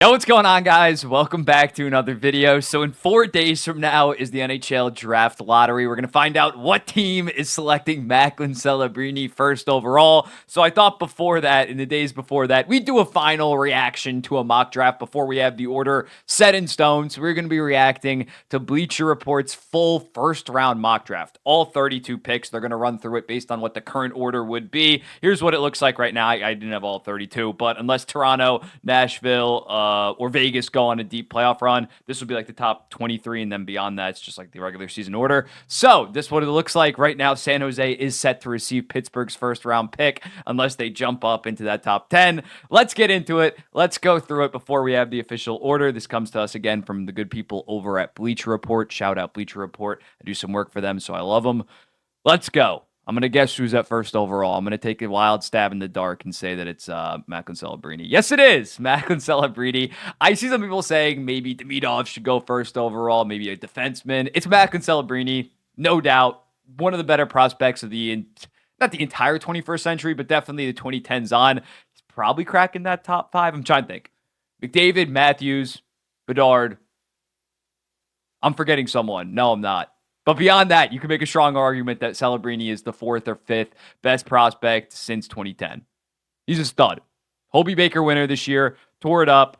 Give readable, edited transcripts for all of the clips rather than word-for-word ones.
Yo, what's going on, guys? Welcome back to another video. So in 4 days from now is the NHL Draft Lottery. We're going to find out what team is selecting Macklin Celebrini first overall. So I thought before that, in the days before that, we'd do a final reaction to a mock draft before we have the order set in stone. So we're going to be reacting to Bleacher Reports' full first-round mock draft. All 32 picks. They're going to run through it based on what the current order would be. Here's what it looks like right now. I didn't have all 32, but unless Toronto, Nashville, or Vegas go on a deep playoff run, this would be like the top 23, and then beyond that, it's just like the regular season order. So this is what it looks like right now. San Jose is set to receive Pittsburgh's first round pick unless they jump up into that top 10. Let's get into it. Let's go through it before we have the official order. This comes to us again from the good people over at Bleacher Report. Shout out Bleacher Report. I do some work for them, so I love them. Let's go. I'm going to guess who's at first overall. I'm going to take a wild stab in the dark and say that it's Macklin Celebrini. Yes, it is Macklin Celebrini. I see some people saying maybe Demidov should go first overall, maybe a defenseman. It's Macklin Celebrini, no doubt. One of the better prospects of not the entire 21st century, but definitely the 2010s on. He's probably cracking that top 5. I'm trying to think. McDavid, Matthews, Bedard. I'm forgetting someone. No, I'm not. But beyond that, you can make a strong argument that Celebrini is the 4th or 5th best prospect since 2010. He's a stud. Hobie Baker winner this year. Tore it up.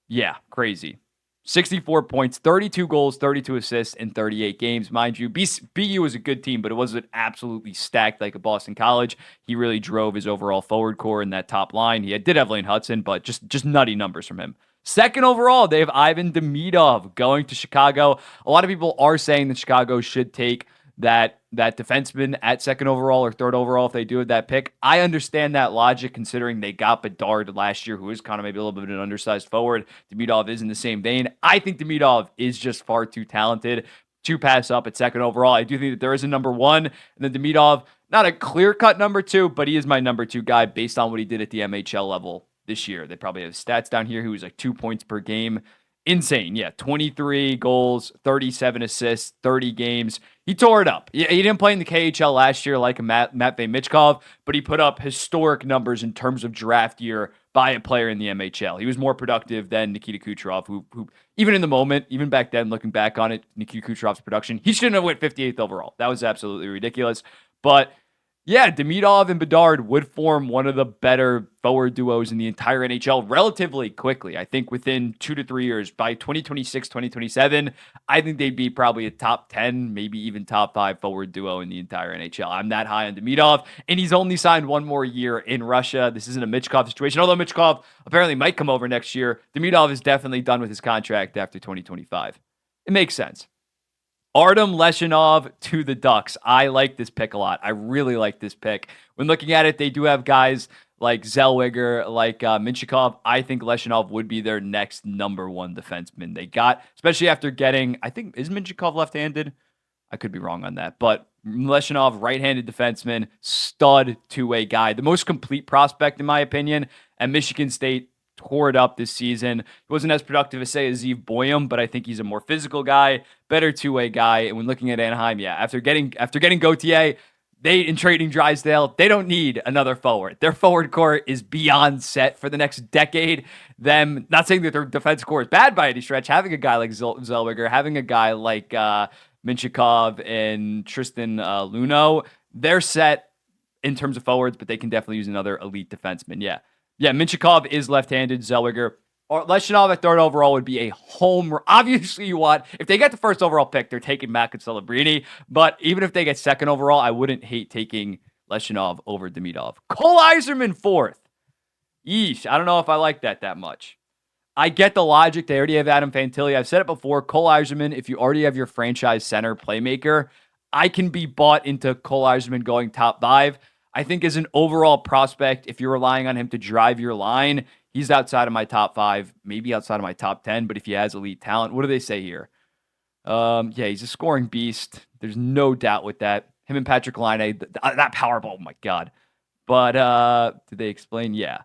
Yeah, crazy. 64 points, 32 goals, 32 assists in 38 games. Mind you, BU was a good team, but it wasn't absolutely stacked like a Boston College. He really drove his overall forward core in that top line. He did have Lane Hudson, but just nutty numbers from him. Second overall, they have Ivan Demidov going to Chicago. A lot of people are saying that Chicago should take that defenseman at second overall or third overall if they do that pick. I understand that logic considering they got Bedard last year, who is kind of maybe a little bit of an undersized forward. Demidov is in the same vein. I think Demidov is just far too talented to pass up at second overall. I do think that there is a number 1, and then Demidov, not a clear-cut number 2, but he is my number 2 guy based on what he did at the MHL level this year. They probably have stats down here. He was like 2 points per game. Insane. Yeah, 23 goals, 37 assists, 30 games. He tore it up. He didn't play in the KHL last year like a Matvei Michkov, but he put up historic numbers in terms of draft year by a player in the MHL. He was more productive than Nikita Kucherov, who even in the moment, even back then, looking back on it, Nikita Kucherov's production, he shouldn't have went 58th overall. That was absolutely ridiculous. But yeah, Demidov and Bedard would form one of the better forward duos in the entire NHL relatively quickly. I think within 2 to 3 years, by 2026, 2027, I think they'd be probably a top 10, maybe even top 5 forward duo in the entire NHL. I'm that high on Demidov, and he's only signed 1 more year in Russia. This isn't a Michkov situation, although Michkov apparently might come over next year. Demidov is definitely done with his contract after 2025. It makes sense. Artem Leshinov to the Ducks. I like this pick a lot. I really like this pick. When looking at it, they do have guys like Zellweger, like Minchikov. I think Leshinov would be their next number 1 defenseman. They got, especially after getting, I think, is Minchikov left-handed? I could be wrong on that. But Leshinov, right-handed defenseman, stud two-way guy. The most complete prospect, in my opinion. At Michigan State, tore it up this season. He wasn't as productive as, say, Zeev Boyum, but I think he's a more physical guy, better two-way guy. And when looking at Anaheim, yeah, after getting Gauthier, in trading Drysdale, they don't need another forward. Their forward core is beyond set for the next decade. Them, not saying that their defense core is bad by any stretch, having a guy like Zellweger, having a guy like Minchikov and Tristan Luneau, they're set in terms of forwards, but they can definitely use another elite defenseman. Yeah, Minchikov is left-handed. Zellweger or Leshinov at third overall would be a home run. Obviously, you want, if they get the first overall pick, they're taking Macklin Celebrini. But even if they get second overall, I wouldn't hate taking Leshinov over Demidov. Cole Yzerman fourth. Yeesh, I don't know if I like that much. I get the logic. They already have Adam Fantilli. I've said it before. Cole Yzerman, if you already have your franchise center playmaker, I can be bought into Cole Yzerman going top 5. I think as an overall prospect, if you're relying on him to drive your line, he's outside of my top 5, maybe outside of my top 10. But if he has elite talent, what do they say here? Yeah, he's a scoring beast. There's no doubt with that. Him and Patrick Laine, that Powerball, oh my God. But did they explain? Yeah,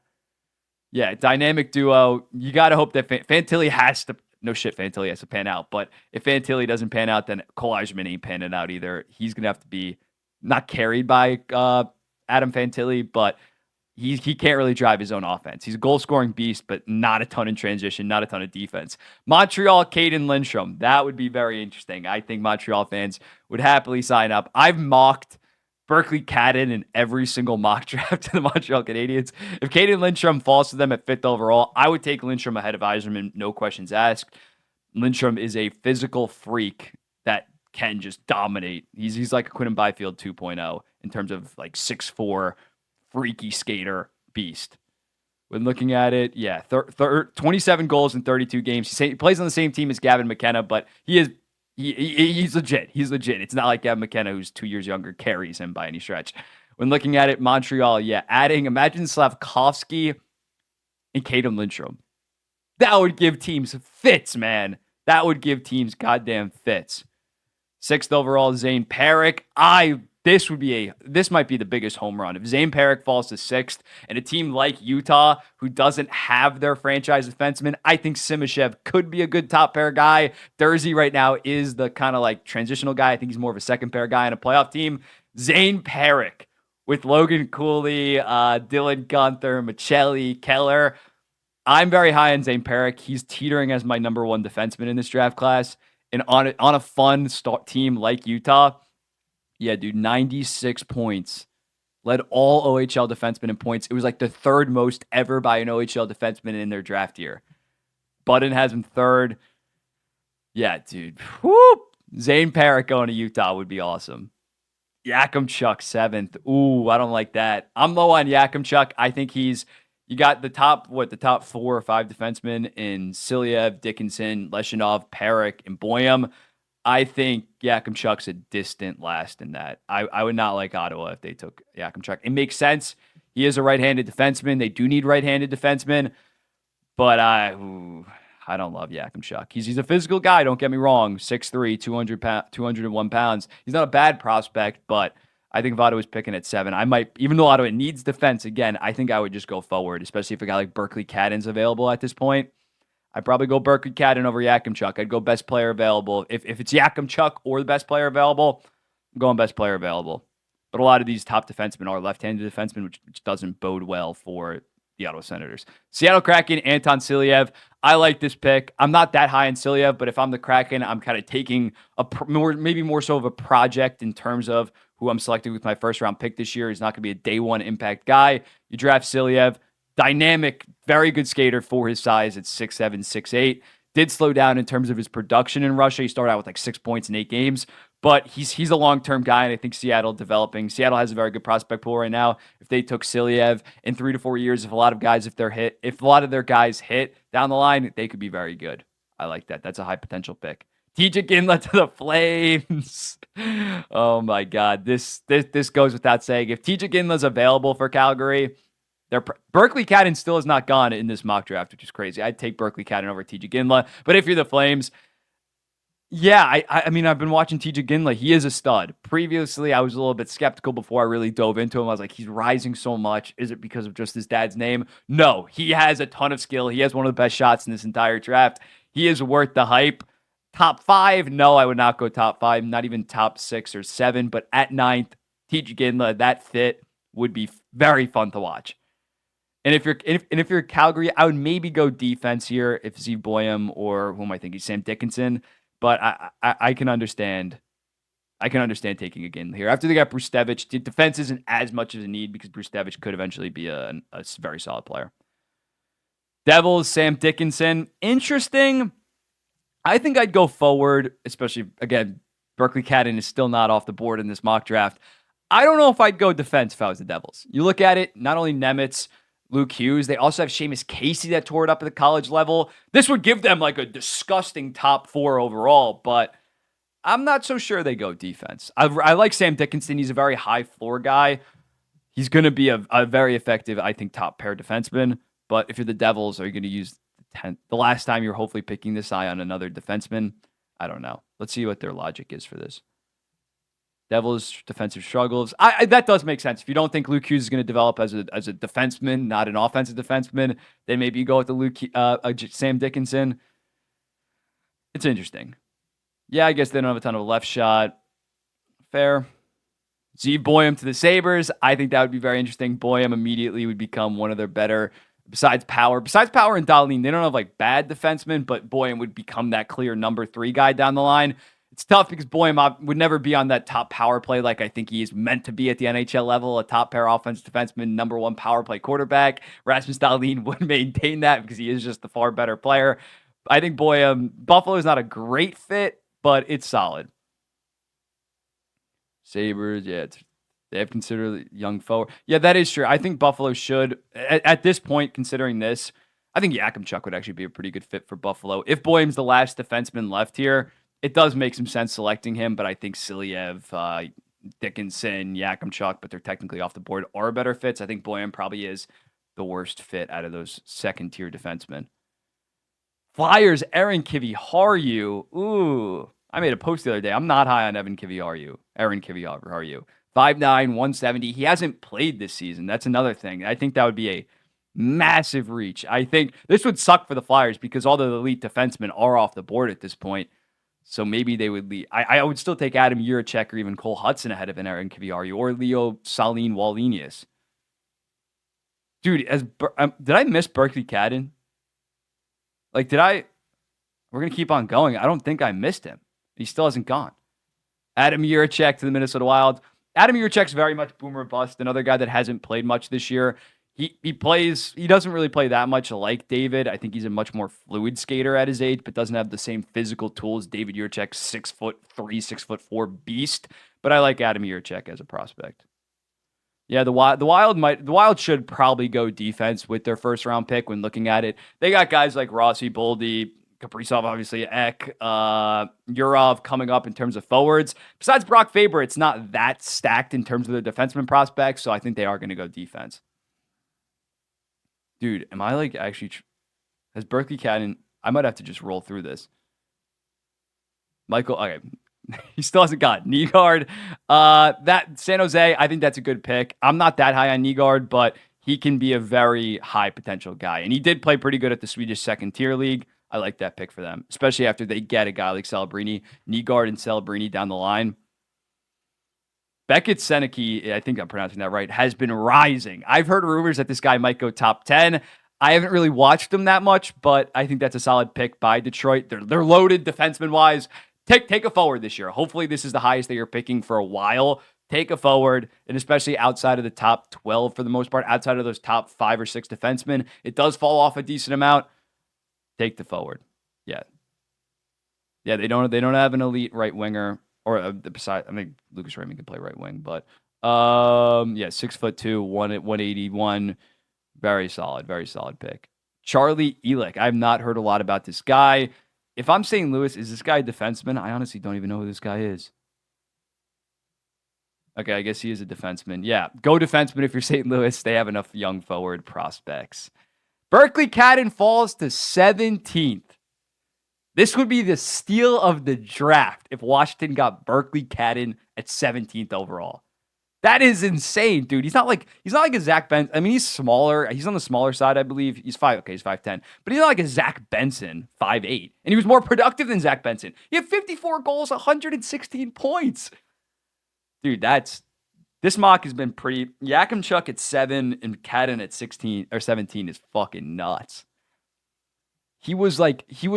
dynamic duo. You got to hope that Fantilli has to. No shit, Fantilli has to pan out. But if Fantilli doesn't pan out, then Cole Yzerman ain't panning out either. He's gonna have to be not carried by Adam Fantilli, but he can't really drive his own offense. He's a goal scoring beast, but not a ton in transition, not a ton of defense. Montreal, Caden Lindstrom. That would be very interesting. I think Montreal fans would happily sign up. I've mocked Berkeley Cadden in every single mock draft to the Montreal Canadiens. If Caden Lindstrom falls to them at 5th overall, I would take Lindstrom ahead of Yzerman, no questions asked. Lindstrom is a physical freak that can just dominate. He's like a Quinton Byfield 2.0 in terms of like 6'4", freaky skater beast. When looking at it, yeah, 27 goals in 32 games. He plays on the same team as Gavin McKenna, but he's legit. He's legit. It's not like Gavin McKenna, who's 2 years younger, carries him by any stretch. When looking at it, Montreal, yeah, imagine Slavkovsky and Caden Lindstrom. That would give teams fits, man. That would give teams goddamn fits. 6th overall, Zane Parik. This might be the biggest home run. If Zane Parik falls to 6th and a team like Utah, who doesn't have their franchise defenseman, I think Simashev could be a good top pair guy. Dursey right now is the kind of like transitional guy. I think he's more of a second pair guy in a playoff team. Zane Parik with Logan Cooley, Dylan Gunther, Michelli, Keller. I'm very high on Zane Parik. He's teetering as my number 1 defenseman in this draft class. And on a fun team like Utah, yeah, dude, 96 points. Led all OHL defensemen in points. It was like the 3rd most ever by an OHL defenseman in their draft year. Budden has him 3rd. Yeah, dude. Whoop. Zane Parik going to Utah would be awesome. Yakimchuk 7th. Ooh, I don't like that. I'm low on Yakimchuk. I think you got the top 4 or 5 defensemen in Silyev, Dickinson, Leshinov, Parik, and Boyum. I think Yakimchuk's a distant last in that. I would not like Ottawa if they took Yakimchuk. It makes sense. He is a right-handed defenseman. They do need right-handed defensemen, but I don't love Yakimchuk. He's a physical guy, don't get me wrong. 6'3", 201 pounds. He's not a bad prospect, but I think if Ottawa's picking at 7, I might, even though Ottawa needs defense, again, I think I would just go forward, especially if a guy like Berkeley Cadden's available at this point. I'd probably go Berkeley Cadden over Yakimchuk. I'd go best player available. If it's Yakimchuk or the best player available, I'm going best player available. But a lot of these top defensemen are left-handed defensemen, which doesn't bode well for the Ottawa Senators. Seattle Kraken, Anton Silyev. I like this pick. I'm not that high in Silyev, but if I'm the Kraken, I'm kind of taking maybe more so of a project in terms of who I'm selecting with my first-round pick this year. He's not going to be a day-one impact guy. You draft Silyev. Dynamic, very good skater for his size at 6'7", 6'8". Did slow down in terms of his production in Russia. He started out with like 6 points in 8 games, but he's a long-term guy, and I think Seattle has a very good prospect pool right now. If they took Silyev in 3 to 4 years, if a lot of their guys hit down the line, they could be very good. I like that. That's a high potential pick. TJ Ginla to the Flames. Oh my God, this goes without saying. If TJ Ginla's available for Calgary, Berkeley Cadden still has not gone in this mock draft, which is crazy. I'd take Berkeley Cadden over TJ Ginla. But if you're the Flames, yeah, I mean, I've been watching TJ Ginla. He is a stud. Previously, I was a little bit skeptical before I really dove into him. I was like, he's rising so much. Is it because of just his dad's name? No, he has a ton of skill. He has one of the best shots in this entire draft. He is worth the hype. Top 5? No, I would not go top 5. Not even top 6 or 7. But at 9th, TJ Ginla, that fit would be very fun to watch. And if you're Calgary, I would maybe go defense here if Zeev Boyum or who am I thinking, Sam Dickinson. But I can understand. I can understand taking a game here. After they got Brustevich, the defense isn't as much of a need because Brustevich could eventually be a very solid player. Devils, Sam Dickinson. Interesting. I think I'd go forward, especially, again, Berkeley Cadden is still not off the board in this mock draft. I don't know if I'd go defense if I was the Devils. You look at it, not only Nemitz, Luke Hughes. They also have Seamus Casey that tore it up at the college level. This would give them like a disgusting top 4 overall, but I'm not so sure they go defense. I like Sam Dickinson. He's a very high floor guy. He's going to be a very effective, I think, top pair defenseman. But if you're the Devils, are you going to use the last time you're hopefully picking this eye on another defenseman? I don't know. Let's see what their logic is for this. Devils defensive struggles. That does make sense. If you don't think Luke Hughes is going to develop as a defenseman, not an offensive defenseman, then maybe you go with the Sam Dickinson. It's interesting. Yeah, I guess they don't have a ton of left shot. Fair. Z Boyum to the Sabres. I think that would be very interesting. Boyum immediately would become one of their better, besides Power. Besides Power and Dahlin, they don't have like bad defensemen, but Boyum would become that clear number 3 guy down the line. It's tough because Boyum would never be on that top power play like I think he is meant to be at the NHL level, a top pair offense defenseman, number 1 power play quarterback. Rasmus Dahlin would maintain that because he is just the far better player. I think Boyum, Buffalo is not a great fit, but it's solid. Sabres, yeah, they have considered young forward. Yeah, that is true. I think Buffalo should, at this point, considering this, I think Yakimchuk would actually be a pretty good fit for Buffalo. If Boyum's the last defenseman left here, it does make some sense selecting him, but I think Silyev, Dickinson, Yakimchuk, but they're technically off the board, are better fits. I think Boyum probably is the worst fit out of those second-tier defensemen. Flyers, Aaron Kiviharju. Ooh, I made a post the other day. I'm not high on Aaron Kiviharju. 5'9", 170. He hasn't played this season. That's another thing. I think that would be a massive reach. I think this would suck for the Flyers because all the elite defensemen are off the board at this point. So maybe they would leave. I would still take Adam Juracek or even Cole Hudson ahead of an Aaron Kiviharju or Leo Salin Wallenius. Dude, did I miss Berkeley Cadden? Like, we're going to keep on going. I don't think I missed him. He still hasn't gone. Adam Juracek to the Minnesota Wild. Adam Juracek's very much boomer bust. Another guy that hasn't played much this year. He doesn't really play that much like David. I think he's a much more fluid skater at his age, but doesn't have the same physical tools. David Juracek's 6'3", 6'4" beast. But I like Adam Juracek as a prospect. Yeah, the Wild should probably go defense with their first round pick when looking at it. They got guys like Rossi, Boldy, Kaprizov, obviously, Ek, Yurov coming up in terms of forwards. Besides Brock Faber, it's not that stacked in terms of the defenseman prospects, so I think they are going to go defense. Dude, am I like actually... Has Berkeley Cadden... I might have to just roll through this. Michael... Okay. He still hasn't got Nygaard. That San Jose, I think that's a good pick. I'm not that high on Nygaard, but he can be a very high potential guy. And he did play pretty good at the Swedish second tier league. I like that pick for them, especially after they get a guy like Celebrini, Nygaard and Celebrini down the line. Beckett Seneke, I think I'm pronouncing that right, has been rising. I've heard rumors that this guy might go top 10. I haven't really watched him that much, but I think that's a solid pick by Detroit. They're loaded defenseman-wise. Take a forward this year. Hopefully this is the highest that you're picking for a while. Take a forward, and especially outside of the top 12 for the most part, outside of those top 5 or 6 defensemen, it does fall off a decent amount. Take the forward. Yeah. Yeah, they don't have an elite right winger or beside. I mean, Lucas Raymond can play right wing, but 6'2", 181, very solid pick. Charlie Elick. I've not heard a lot about this guy. If I'm St. Louis, is this guy a defenseman? I honestly don't even know who this guy is. Okay, I guess he is a defenseman. Yeah, go defenseman if you're St. Louis. They have enough young forward prospects. Berkeley Cadden falls to 17th. This would be the steal of the draft if Washington got Berkeley Cadden at 17th overall. That is insane, dude. He's not like a Zach Benson. I mean, he's smaller. He's on the smaller side, I believe. He's 5'10", but he's not like a Zach Benson, 5'8", and he was more productive than Zach Benson. He had 54 goals, 116 points. Dude, this mock has been pretty. Yakimchuk at 7 and Cadden at 16 or 17 is fucking nuts. He was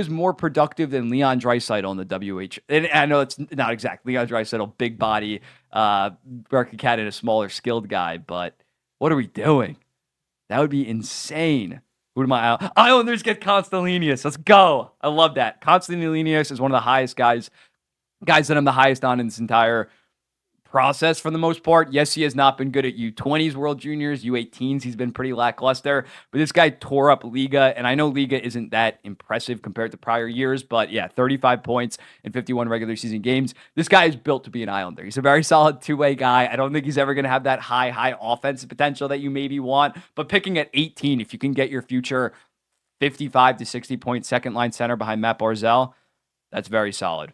more productive than Leon Draisaitl in the WH. And I know it's not exact. Leon Draisaitl, big body. Berkeley Cadden, a smaller, skilled guy. But what are we doing? That would be insane. Who do my Islanders get? Konstantinos. Let's go. I love that. Konstantinos is one of the highest guys that I'm the highest on in this entire process for the most part. Yes, he has not been good at U20s, World Juniors, U18s. He's been pretty lackluster, but this guy tore up Liga, and I know Liga isn't that impressive compared to prior years, but yeah, 35 points in 51 regular season games. This guy is built to be an Islander. He's a very solid two-way guy. I don't think he's ever going to have that high offensive potential that you maybe want, but picking at 18, if you can get your future 55 to 60 point second line center behind Matt Barzal, that's very solid.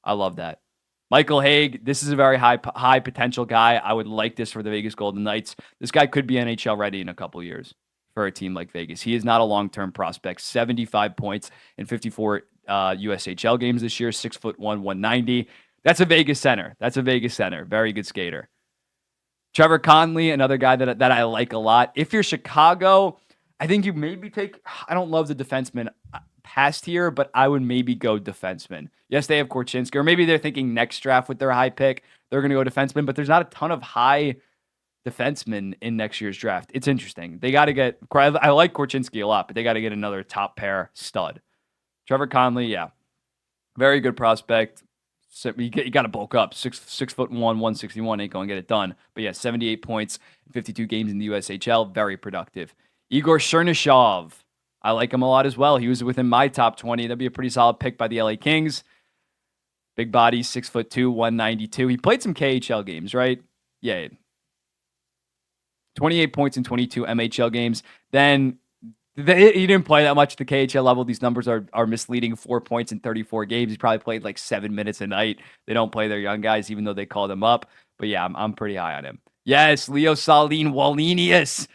I love that. Michael Haig, this is a very high potential guy. I would like this for the Vegas Golden Knights. This guy could be NHL ready in a couple years for a team like Vegas. He is not a long-term prospect. 75 points in 54 USHL games this year, 6'1", 190. That's a Vegas center. Very good skater. Trevor Conley, another guy that I like a lot. If you're Chicago, I think you maybe take, I don't love the defenseman past here, but I would maybe go defenseman. Yes, they have Korchinski, or maybe they're thinking next draft with their high pick, they're going to go defenseman, but there's not a ton of high defensemen in next year's draft. It's interesting. They got to get, I like Korchinski a lot, but they got to get another top pair stud. Trevor Conley, yeah, very good prospect. So you got to bulk up. 6'1", 161 ain't going to get it done. But yeah, 78 points, 52 games in the USHL, very productive. Igor Chernyshov, I like him a lot as well. He was within my top 20. That'd be a pretty solid pick by the LA Kings. Big body, 6'2", 192. He played some KHL games, right? Yeah. 28 points in 22 MHL games. Then he didn't play that much at the KHL level. These numbers are misleading. 4 points in 34 games. He probably played like 7 minutes a night. They don't play their young guys, even though they call them up. But yeah, I'm pretty high on him. Yes, Leo Saline Wallenius.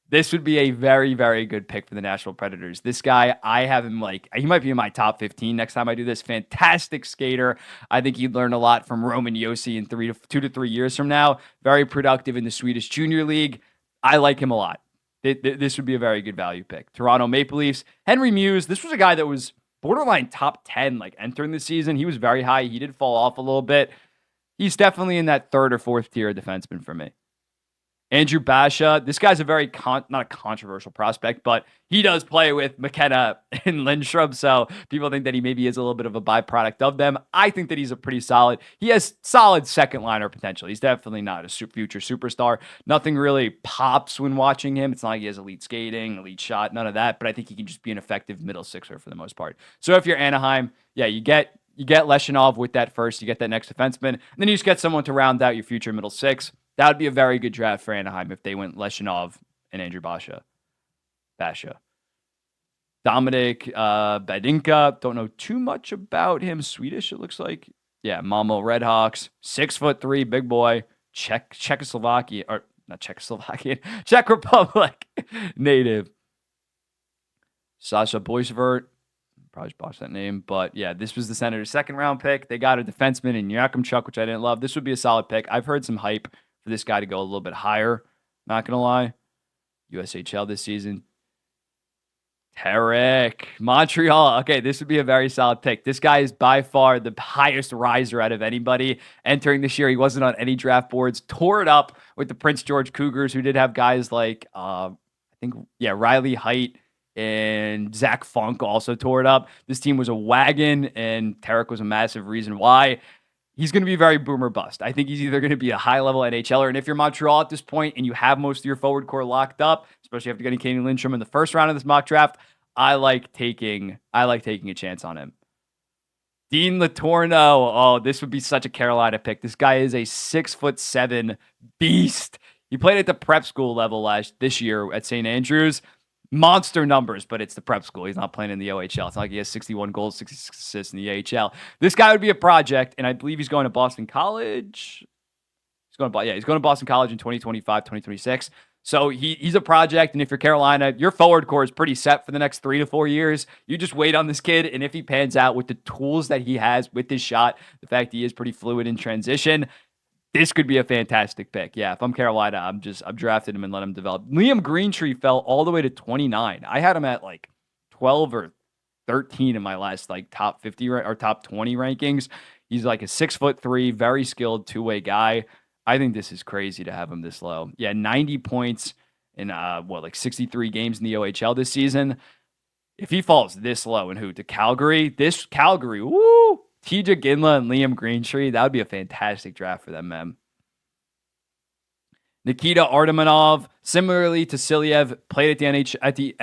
This would be a very, very good pick for the Nashville Predators. This guy, I have him he might be in my top 15 next time I do this. Fantastic skater. I think he'd learn a lot from Roman Josi in 2 to 3 years from now. Very productive in the Swedish Junior League. I like him a lot. This would be a very good value pick. Toronto Maple Leafs. Henry Muse. This was a guy that was borderline top 10 entering the season. He was very high. He did fall off a little bit. He's definitely in that third or fourth tier defenseman for me. Andrew Basha, this guy's a very, not a controversial prospect, but he does play with McKenna and Lindstrom, so people think that he maybe is a little bit of a byproduct of them. I think that he's a pretty solid, he has solid second liner potential. He's definitely not a future superstar. Nothing really pops when watching him. It's not like he has elite skating, elite shot, none of that, but I think he can just be an effective middle sixer for the most part. So if you're Anaheim, yeah, you get Leshinov with that first, you get that next defenseman, and then you just get someone to round out your future middle six. That would be a very good draft for Anaheim if they went Leshinov and Andrew Basha. Dominic Badinka. Don't know too much about him. Swedish, it looks like. Yeah, Malmo Redhawks. 6'3", big boy. Czechoslovakia, or not Czechoslovakian, Czech Republic native. Sasha Boisvert. Probably botched that name, but yeah, this was the Senators' second round pick. They got a defenseman in Yakimchuk, which I didn't love. This would be a solid pick. I've heard some hype for this guy to go a little bit higher. Not going to lie. USHL this season. Tarek. Montreal. Okay, this would be a very solid pick. This guy is by far the highest riser out of anybody entering this year. He wasn't on any draft boards. Tore it up with the Prince George Cougars, who did have guys like, Riley Height and Zach Funk also tore it up. This team was a wagon, and Tarek was a massive reason why. He's going to be very boomer bust. I think he's either going to be a high-level NHLer, and if you're Montreal at this point and you have most of your forward core locked up, especially after getting Kenny Lindstrom in the first round of this mock draft, I like taking a chance on him. Dean Latorno. Oh, this would be such a Carolina pick. This guy is a 6'7" beast. He played at the prep school level this year at St. Andrews. Monster numbers, but it's the prep school. He's not playing in the OHL. It's not like he has 61 goals, 66 assists in the AHL. This guy would be a project, and I believe he's going to Boston College. He's going to Boston College in 2025, 2026. So he's a project, and if you're Carolina, your forward core is pretty set for the next 3 to 4 years. You just wait on this kid, and if he pans out with the tools that he has with his shot, the fact he is pretty fluid in transition, this could be a fantastic pick. Yeah, if I'm Carolina, I'm drafting him and let him develop. Liam Greentree fell all the way to 29. I had him at 12 or 13 in my last top 50 or top 20 rankings. He's like a 6'3", very skilled two-way guy. I think this is crazy to have him this low. Yeah, 90 points in 63 games in the OHL this season. If he falls this low to Calgary, woo! TJ Ginla and Liam Greentree, that would be a fantastic draft for them, man. Nikita Artemanov, similarly to Silyev, played at the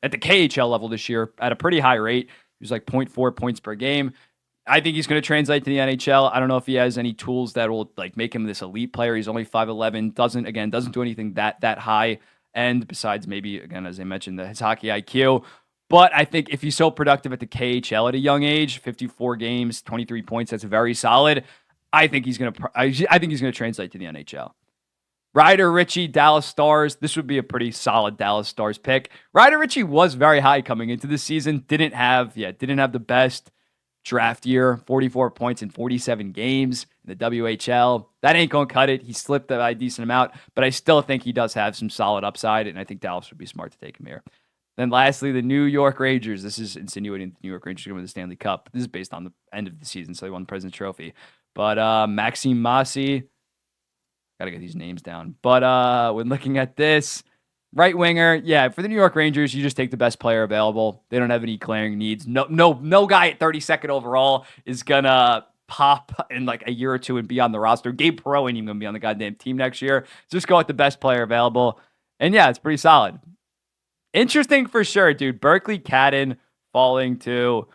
KHL level this year at a pretty high rate. He was 0.4 points per game. I think he's going to translate to the NHL. I don't know if he has any tools that will make him this elite player. He's only 5'11", doesn't do anything that high. And besides maybe, again, as I mentioned, his hockey IQ. But I think if he's so productive at the KHL at a young age, 54 games, 23 points, that's very solid. I think he's going to translate to the NHL. Ryder Ritchie, Dallas Stars. This would be a pretty solid Dallas Stars pick. Ryder Ritchie was very high coming into the season. Didn't have the best draft year, 44 points in 47 games in the WHL. That ain't going to cut it. He slipped by a decent amount, but I still think he does have some solid upside, and I think Dallas would be smart to take him here. Then lastly, the New York Rangers. This is insinuating the New York Rangers are going to win the Stanley Cup. This is based on the end of the season, so they won the President's Trophy. But Maxime Massey, got to get these names down. But when looking at this, right winger, yeah, for the New York Rangers, you just take the best player available. They don't have any glaring needs. No guy at 32nd overall is gonna pop in like a year or two and be on the roster. Gabe Perreault ain't even gonna be on the goddamn team next year. So just go with the best player available. And yeah, it's pretty solid. Interesting for sure, dude. Berkeley Cadden falling to,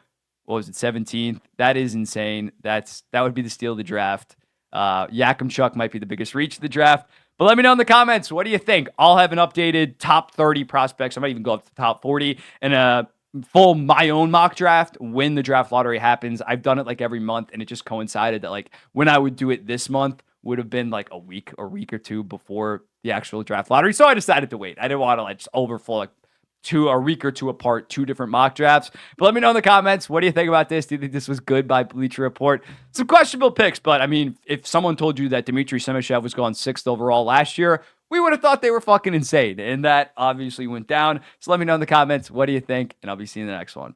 what was it, 17th? That is insane. That would be the steal of the draft. Yakimchuk might be the biggest reach of the draft. But let me know in the comments, what do you think? I'll have an updated top 30 prospects. I might even go up to the top 40 and a full my own mock draft when the draft lottery happens. I've done it like every month, and it just coincided that like when I would do it this month would have been like a week or two before the actual draft lottery. So I decided to wait. I didn't want to like just overflow like a week or two apart, two different mock drafts. But let me know in the comments, what do you think about this? Do you think this was good by Bleacher Report? Some questionable picks, but I mean, if someone told you that Dmitry Semishev was going 6th overall last year, we would have thought they were fucking insane. And that obviously went down. So let me know in the comments, what do you think? And I'll be seeing you in the next one.